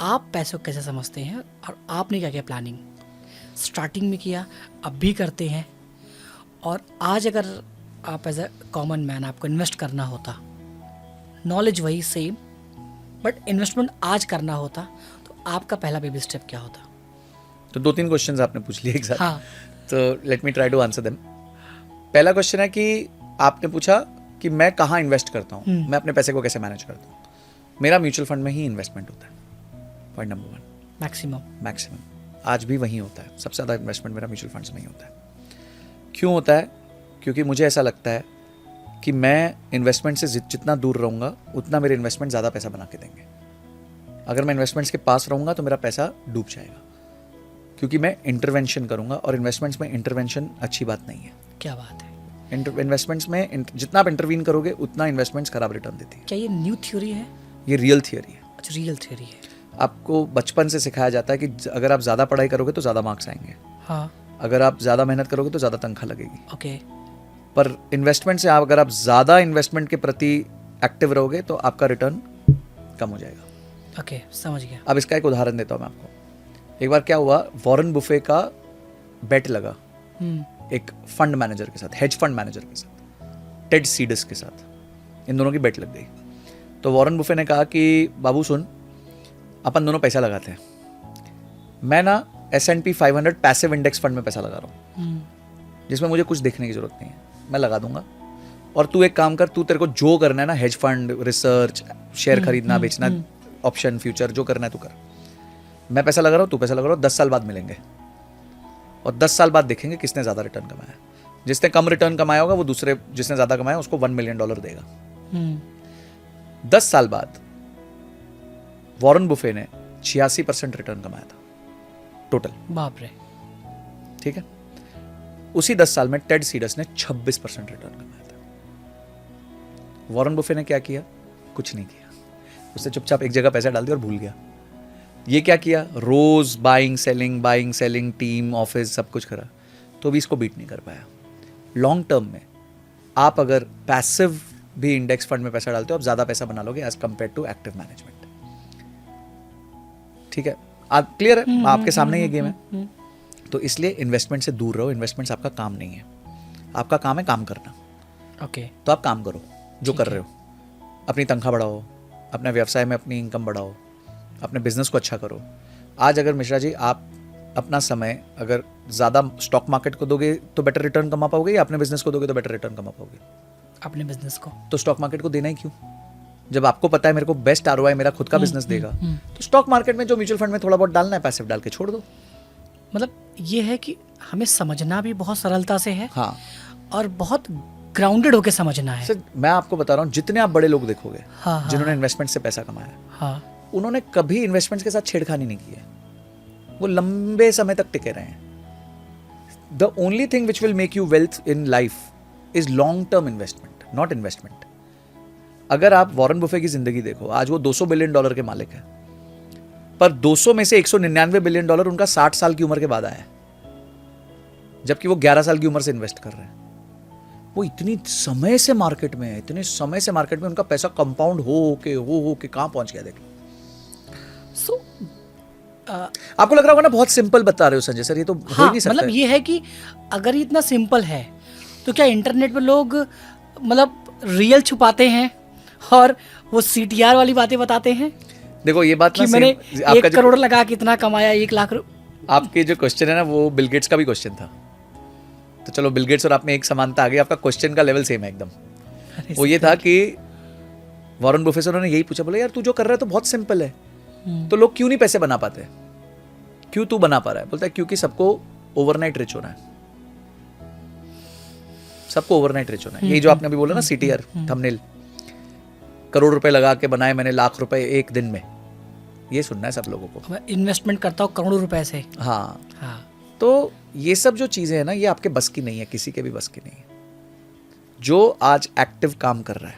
आप पैसों को कैसे समझते हैं और आपने क्या क्या प्लानिंग स्टार्टिंग में किया, अब भी करते हैं, और आज अगर आप एज अ कॉमन मैन आपको इन्वेस्ट करना होता, नॉलेज वही सेम बट इन्वेस्टमेंट आज करना होता, तो आपका पहला बेबी स्टेप क्या होता? तो 2-3 क्वेश्चंस आपने पूछ लिए एक साथ। हाँ। तो let me try to answer them. पहला क्वेश्चन है कि आपने पूछा कि मैं कहाँ इन्वेस्ट करता हूँ, मैं अपने पैसे को कैसे मैनेज करता हूँ। मेरा म्यूचुअल फंड में ही इन्वेस्टमेंट होता है, पॉइंट नंबर 1। मैक्सिमम आज भी वही होता है, सबसे ज़्यादा इन्वेस्टमेंट मेरा म्यूचुअल फंड्स में ही होता है। क्यों होता है? क्योंकि मुझे ऐसा लगता है कि मैं इन्वेस्टमेंट से जितना दूर रहूँगा उतना मेरे इन्वेस्टमेंट ज़्यादा पैसा बना के देंगे। अगर मैं इन्वेस्टमेंट्स के पास रहूँगा तो मेरा पैसा डूब जाएगा, क्योंकि मैं इंटरवेंशन करूँगा, और इन्वेस्टमेंट्स में इंटरवेंशन अच्छी बात नहीं है। क्या बात है। इन्वेस्टमेंट्स में जितना आप इंटरवीन करोगे उतना इन्वेस्टमेंट्स खराब रिटर्न देती है। क्या ये न्यू थ्योरी है? ये रियल थियरी है। अच्छा, रियल थ्योरी है। आपको बचपन से सिखाया जाता है कि अगर आप ज़्यादा पढ़ाई करोगे तो ज़्यादा मार्क्स आएंगे, हाँ। अगर आप ज़्यादा मेहनत करोगे तो ज़्यादा तनख्वाह लगेगी। ओके। पर इन्वेस्टमेंट से अगर आप ज़्यादा इन्वेस्टमेंट के प्रति एक्टिव रहोगे तो आपका रिटर्न कम हो जाएगा। ओके, समझ गया। अब इसका एक उदाहरण देता हूँ मैं आपको। एक बार क्या हुआ, वॉरेन बुफे का बेट लगा एक फंड मैनेजर के साथ, हेज फंड मैनेजर के साथ, टेड सीडस के साथ। इन दोनों की बेट लग गई। तो वॉरेन बुफे ने कहा कि बाबू सुन, अपन दोनों पैसा लगाते हैं। मैं ना S&P 500 पैसिव इंडेक्स फंड में पैसा लगा रहा हूँ, जिसमें मुझे कुछ देखने की जरूरत नहीं है, मैं लगा दूंगा। और तू एक काम कर, तू तेरे को जो करना है ना, हेज फंड, रिसर्च, शेयर खरीदना बेचना, ऑप्शन, फ्यूचर, जो करना है तू कर। मैं पैसा लगा रहा हूँ, तू पैसा लगा रहा हूँ, 10 साल बाद मिलेंगे और 10 साल बाद देखेंगे किसने ज़्यादा रिटर्न कमाया। जिसने कम रिटर्न कमाया होगा वो दूसरे जिसने ज़्यादा कमाया उसको $1 मिलियन देगा। 10 साल बाद वॉरेन बुफे ने 86% रिटर्न कमाया था टोटल। बाप रे। ठीक है। उसी 10 साल में टेड सीडस ने 26% रिटर्न कमाया था। वॉरेन बुफे ने क्या किया? कुछ नहीं किया। उसने चुपचाप एक जगह पैसा डाल दिया और भूल गया। ये क्या किया? रोज बाइंग सेलिंग, टीम, ऑफिस, सब कुछ करा, तो भी इसको बीट नहीं कर पाया। लॉन्ग टर्म में आप अगर पैसिव भी इंडेक्स फंड में पैसा डालते हो, आप ज्यादा पैसा बना लोगे as compared to active management. ठीक है, आप क्लियर है? आपके सामने ये गेम है। तो इसलिए इन्वेस्टमेंट से दूर रहो। इन्वेस्टमेंट्स आपका काम नहीं है, आपका काम है काम करना। ओके। तो आप काम करो जो कर रहे हो, अपनी तनख्वाह बढ़ाओ, अपने व्यवसाय में अपनी इनकम बढ़ाओ, अपने बिजनेस को अच्छा करो। आज अगर मिश्रा जी आप अपना समय अगर ज़्यादा स्टॉक मार्केट को दोगे तो बेटर रिटर्न कमा पाओगे, या अपने बिजनेस को दोगे तो बेटर रिटर्न कमा पाओगे? अपने बिजनेस को। तो स्टॉक मार्केट को देना ही क्यों? जब आपको पता है मेरे को बेस्ट ROI मेरा खुद का बिजनेस देगा, तो स्टॉक मार्केट में जो म्यूचुअल फंड में थोड़ा बहुत डालना है, पैसिव डाल के छोड़ दो। मतलब ये है कि हमें समझना भी बहुत सरलता से है, हाँ, और बहुत ग्राउंडेड होके समझना है। सर मैं आपको बता रहा हूँ, जितने आप बड़े लोग देखोगे हाँ, जिन्होंने इन्वेस्टमेंट से पैसा कमाया, हाँ, उन्होंने कभी इन्वेस्टमेंट्स के साथ छेड़खानी नहीं की है। वो लंबे समय तक टिके रहे हैं। The only thing which will make you wealth in life is long term investment, not investment. अगर आप वॉरेन बुफे की जिंदगी देखो, आज वो $200 बिलियन के मालिक है, पर 200 में से $199 बिलियन उनका 60 साल की उम्र के बाद आया है, जबकि वो 11 साल की उम्र से इन्वेस्ट कर रहे हैं। वो इतनी समय से मार्केट में है, इतने समय से मार्केट में उनका पैसा कंपाउंड हो के कहां पहुंच गया देखो। सो आपको लग रहा होगा ना बहुत सिंपल बता रहे हो संजय सर, ये तो हो ही नहीं सकता। मतलब ये है कि अगर ये इतना सिंपल है तो क्या इंटरनेट पे लोग मतलब रियल छुपाते हैं और वो CTR वाली बातें बताते हैं देखो ये बात कि ना मैंने आपका 1 करोड़ लगा के इतना कमाया, 1 लाख आपके जो क्वेश्चन है ना वो बिल गेट्स का भी क्वेश्चन था। तो चलो बिल गेट्स और आप में एक समानता आ गई, आपका क्वेश्चन का लेवल सेम है एकदम। वो ये था कि वॉरेन बुफे से उन्होंने यही पूछा, बोले यार तू जो कर रहा है तो बहुत सिंपल है, तो लोग क्यों नहीं पैसे बना पाते, क्यों तू बना पा रहा है? बोलता है क्योंकि सबको ओवरनाइट रिच होना है, सबको ओवरनाइट रिच होना है। यही जो आपने अभी बोला ना CTR थंबनेल, करोड़ रुपए लगा के बनाए मैंने लाख रुपए एक दिन में, ये सुनना है सब लोगों को। मैं इन्वेस्टमेंट करता हूँ करोड़ों रुपए से। हाँ, हाँ। तो ये सब जो चीजें हैं ना, ये आपके बस की नहीं है, किसी के भी बस की नहीं है। जो आज एक्टिव काम कर रहा है,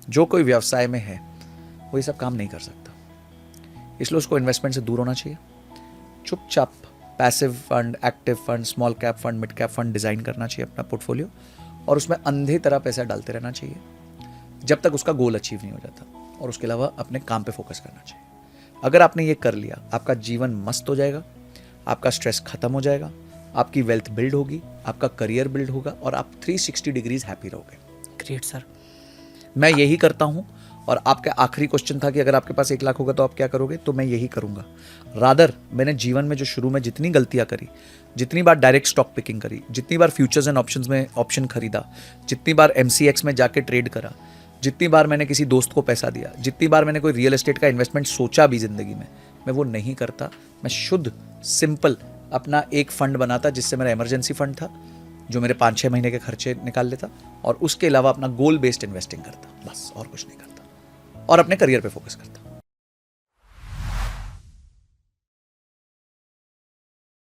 जो कोई व्यवसाय में है, वो ये सब काम नहीं कर सकता। इसलिए उसको इन्वेस्टमेंट से दूर होना चाहिए। चुपचाप passive fund, active fund, small cap fund, mid cap fund design करना चाहिए अपना पोर्टफोलियो, और उसमें अंधे तरह पैसा डालते रहना चाहिए जब तक उसका गोल अचीव नहीं हो जाता, और उसके अलावा अपने काम पे फोकस करना चाहिए। अगर आपने ये कर लिया, आपका जीवन मस्त हो जाएगा, आपका स्ट्रेस खत्म हो जाएगा, आपकी वेल्थ बिल्ड होगी, आपका करियर बिल्ड होगा और आप 360 डिग्रीज हैप्पी रहोगे। Great sir. मैं यही करता हूँ। और आपका आखिरी क्वेश्चन था कि अगर आपके पास 1 लाख होगा तो आप क्या करोगे, तो मैं यही करूँगा। रादर मैंने जीवन में जो शुरू में जितनी गलतियाँ करी, जितनी बार डायरेक्ट स्टॉक पिकिंग करी, जितनी बार फ्यूचर्स एंड ऑप्शंस में ऑप्शन खरीदा, जितनी बार MCX में जाके ट्रेड करा, जितनी बार मैंने किसी दोस्त को पैसा दिया, जितनी बार मैंने कोई रियल एस्टेट का इन्वेस्टमेंट सोचा भी ज़िंदगी में, मैं वो नहीं करता। मैं शुद्ध सिंपल अपना एक फंड बनाता जिससे मेरा इमरजेंसी फंड था, जो मेरे 5-6 महीने के खर्चे निकाल लेता, और उसके अलावा अपना गोल बेस्ड इन्वेस्टिंग करता, बस और कुछ नहीं करता, और अपने करियर पे फोकस करता।